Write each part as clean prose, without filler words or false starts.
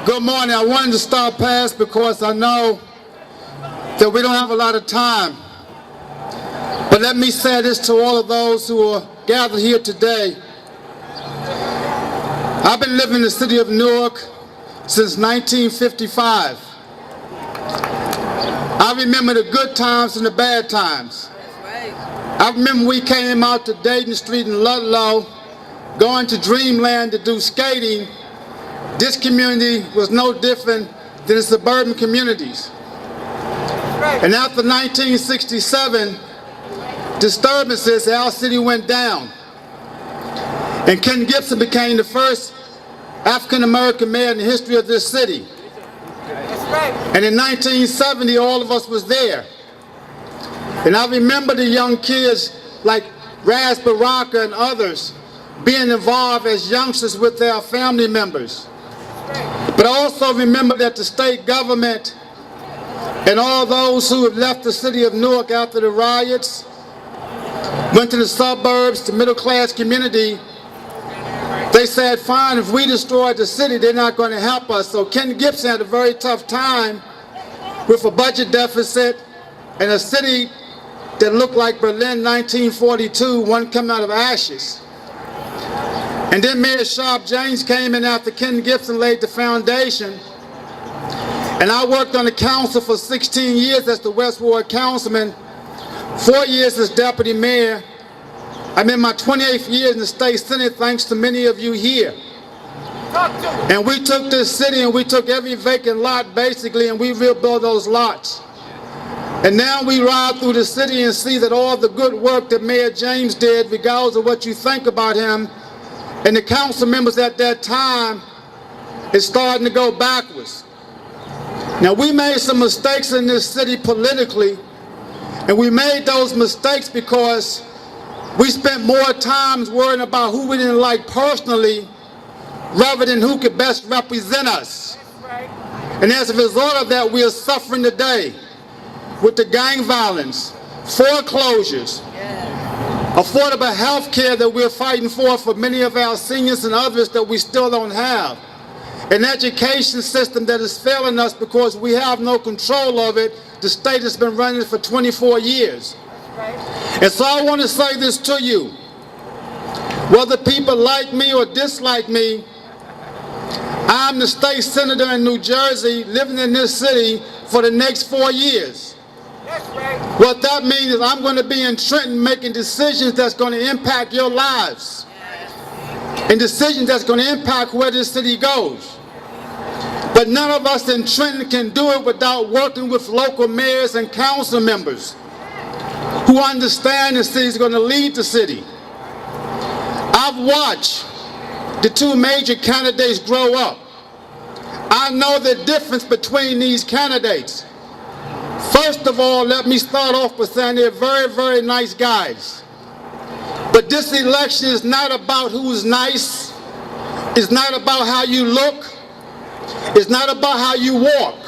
Good morning. I wanted to start past because I know that we don't have a lot of time. But let me say this to all of those who are gathered here today. I've been living in the city of Newark since 1955. I remember the good times and the bad times. I remember we came out to Dayton Street in Ludlow, going to Dreamland to do skating. This community was no different than the suburban communities. And after 1967, disturbances, our city went down. And Ken Gibson became the first African-American mayor in the history of this city. And in 1970, all of us was there. And I remember the young kids like Ras Baraka and others being involved as youngsters with their family members. But I also remember that the state government and all those who have left the city of Newark after the riots, went to the suburbs, the middle-class community, they said, fine, if we destroy the city, they're not going to help us. So Ken Gibson had a very tough time with a budget deficit and a city that looked like Berlin 1942, one coming out of ashes. And then Mayor Sharp James came in after Ken Gibson laid the foundation. And I worked on the council for 16 years as the West Ward councilman, 4 years as deputy mayor. I'm in my 28th year in the state senate, thanks to many of you here. And we took this city and we took every vacant lot basically and we rebuilt those lots. And now we ride through the city and see that all the good work that Mayor James did, regardless of what you think about him, and the council members at that time, is starting to go backwards. Now we made some mistakes in this city politically, and we made those mistakes because we spent more time worrying about who we didn't like personally rather than who could best represent us. And as a result of that, we are suffering today with the gang violence, foreclosures, affordable health care that we're fighting for many of our seniors and others that we still don't have, an education system that is failing us because we have no control of it. The state has been running it for 24 years. And so I want to say this to you. Whether people like me or dislike me, I'm the state senator in New Jersey living in this city for the next 4 years. What that means is I'm going to be in Trenton making decisions that's going to impact your lives. And decisions that's going to impact where this city goes. But none of us in Trenton can do it without working with local mayors and council members who understand the city is going to lead the city. I've watched the two major candidates grow up. I know the difference between these candidates. First of all, let me start off by saying they're very, very nice guys. But this election is not about who's nice. It's not about how you look. It's not about how you walk.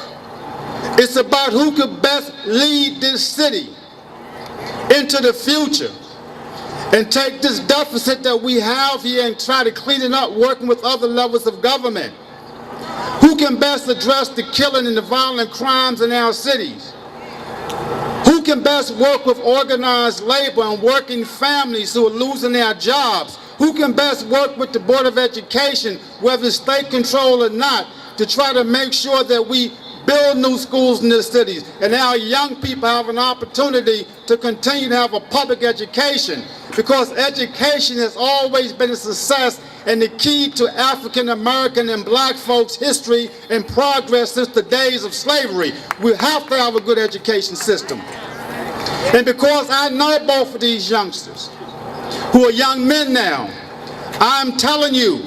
It's about who could best lead this city into the future and take this deficit that we have here and try to clean it up working with other levels of government. Who can best address the killing and the violent crimes in our cities? Who can best work with organized labor and working families who are losing their jobs? Who can best work with the Board of Education, whether it's state control or not, to try to make sure that we build new schools in the cities and our young people have an opportunity to continue to have a public education, because education has always been a success and the key to African American and black folks' history and progress since the days of slavery. We have to have a good education system. And because I know both of these youngsters who are young men now, I'm telling you,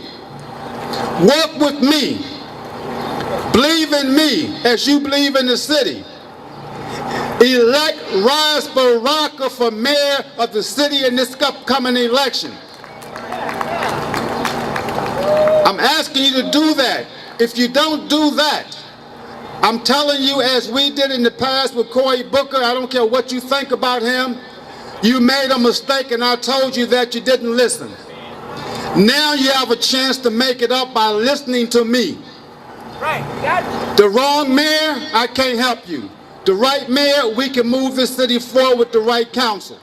work with me. Believe in me as you believe in the city. Elect Ras Baraka for mayor of the city in this upcoming election. I'm asking you to do that. If you don't do that, I'm telling you, as we did in the past with Cory Booker, I don't care what you think about him, you made a mistake and I told you that you didn't listen. Now you have a chance to make it up by listening to me. The wrong mayor, I can't help you. The right mayor, we can move this city forward with the right council.